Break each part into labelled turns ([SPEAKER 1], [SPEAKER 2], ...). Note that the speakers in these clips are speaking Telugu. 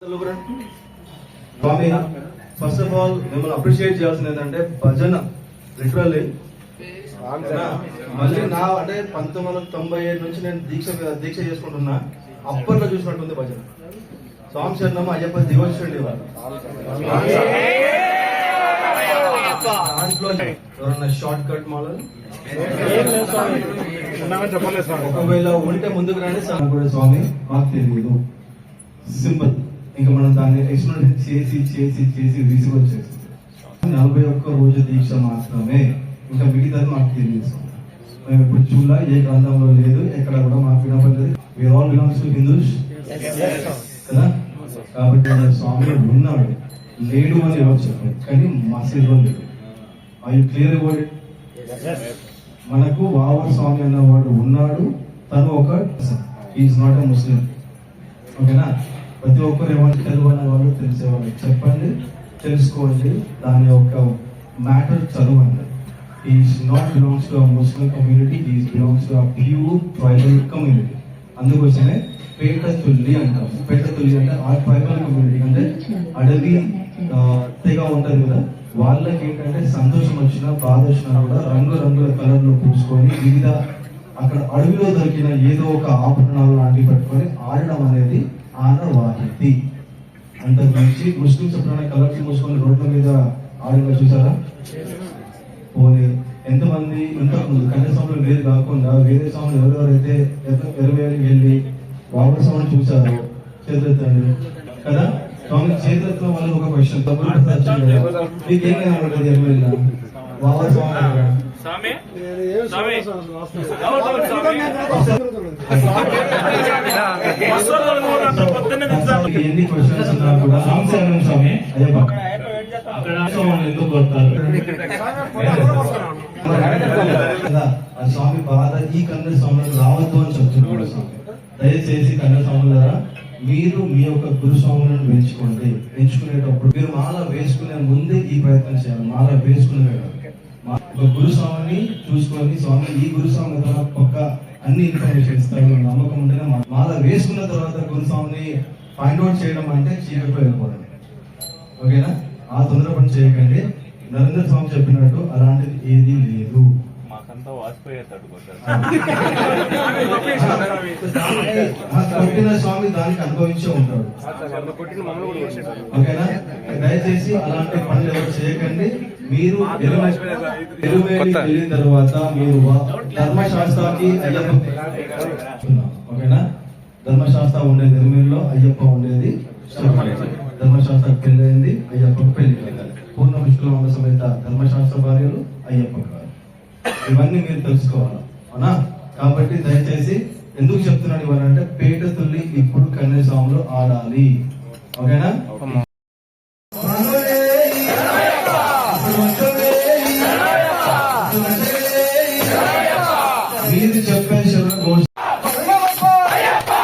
[SPEAKER 1] స్వామి ఫస్ట్ ఆఫ్ ఆల్ మిమ్మల్ని అప్రిషియేట్ చేయాల్సింది ఏంటంటే భజన లిటరల్లీ మళ్ళీ నా అంటే 1997 నుంచి నేను దీక్ష చేసుకుంటున్నా. అప్పట్లో చూసినట్టుంది భజన. స్వామి శరణం అయ్యప్ప దివోచండి దాంట్లో ఎవరన్నా షార్ట్ కట్ మోడల్ ఒకవేళ ఉంటే ముందుకు రండి. స్వామి మాకు తెలియదు, సింపుల్. ఇంకా మనం దాన్ని ఎక్స్ప్లెయిన్ చేసి చేసి చేసి విసిగొచ్చేసి 41 రోజు దీక్ష మాత్రమే, ఇంకా మిగతాది మాకు తెలియదు. మేము ఇప్పుడు చూడ ఏ గ్రంథంలో లేదు, ఎక్కడ కూడా మాకు వినపడలేదు. We are all belongs to Hindus కదా. కాబట్టి స్వామి ఉన్నాడు, లేడు అని ఎవరు చెప్పారు, కానీ మసీదులో లేడు. I you clear about it? మనకు వావర్ స్వామి అన్నవాడు ఉన్నాడు. తను ఒక ఈజ్ నాట్ ఎ ముస్లిం. ఓకేనా? ప్రతి ఒక్కరు ఏమంటే తెలుగు వాళ్ళు తెలిసేవాళ్ళు చెప్పండి, తెలుసుకోండి, దాని యొక్క మ్యాటర్ చదవండి. Is not belongs to Muslim community, is belongs to pure tribal community. అందుకోసమే పేట తుల్లి అంటాం. పేట తుల్లి అంటే ఆ ట్రైబల్ కమ్యూనిటీ అంటే అడవి తెగ ఉంటది కదా, వాళ్ళకి ఏంటంటే సంతోషం వచ్చినా బాధ వచ్చినా కూడా రంగుల కలర్లు పూసుకొని వివిధ అక్కడ అడవిలో దొరికిన ఏదో ఒక ఆభరణాలు లాంటివి పట్టుకొని ఆడడం అనేది ఆనవాయితీ. అంతకు మించి ముస్లింస్ ఎప్పుడైనా కలర్స్ మూసుకొని రోడ్ల మీద ఆడిన చూసారా? పోనీ ఎంతమంది ఇంతకుముందు కన్యాస్వాములు లేదు కాకుండా వేరే స్వాములు ఎవరెవరైతే ఎరవేరికి వెళ్ళి వాపర్ స్వామిని చూసారో చేతులెత్తండి కదా. స్వామి చేతులెత్తిన వాళ్ళకి ఒక క్వశ్చన్, మీకేం కనబడుతుంది ఎరవేళ్ళ వాపర్ స్వామి ఎన్ని క్వశ్చన్స్ ఉన్నా కూడా స్వామి అయ్యప్ప ఎందుకు కొడతారు ఆ స్వామి బాధ ఈ కన్నడ స్వాములకు రావద్దు అని చెప్తున్నాడు స్వామి. దయచేసి కన్నడ స్వాములారా, మీరు మీ యొక్క గురుస్వాములను పెంచుకోండి. పెంచుకునేటప్పుడు మీరు మాల వేసుకునే ముందే ఈ ప్రయత్నం చేయాలి. మాల వేసుకునే ఒక గురుస్వామిని చూసుకొని, స్వామి ఈ గురుస్వామి పక్క అన్ని ఇన్ఫర్మేషన్ ఇస్తాడు, నమ్మకం ఉంటేనే మాల వేసుకున్న తర్వాత గురుస్వామిని ఫైండ్ అవుట్ చేయడం అంటే చీకట్లో వెళ్ళిపోవడం. ఓకేనా? ఆ తొందర పని చేయకండి. నరేంద్ర స్వామి చెప్పినట్టు అలాంటిది ఏదీ లేదు. కొట్టిన స్వామి దానికి అనుభవించే ఉంటాడు. ఓకేనా? దయచేసి అలాంటి పనులు ఎవరు చేయకండి. మీరు ఎరువేలి వెళ్ళిన తర్వాత మీరు ధర్మశాస్త్రానికి ఓకేనా? ధర్మశాస్త్ర ఉండేది ఎరుమేలిలో, అయ్యప్ప ఉండేది ధర్మశాస్త్రకు పెళ్ళైంది, అయ్యప్పకు పెళ్లి కలగాలి. పూర్ణ విష్ణువంగ సమేత ధర్మశాస్త్ర భార్యలు అయ్యప్ప గారు. ఇవన్నీ మీరు తెలుసుకోవాలి, అవునా? కాబట్టి దయచేసి ఎందుకు చెప్తున్నాను ఇవన్నీ, పేట తుల్లి ఇప్పుడు కన్యాస్వాములు ఆడాలి. ఓకేనా? మీరు చెప్పే
[SPEAKER 2] Ayappa!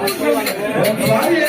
[SPEAKER 1] ఒకసారి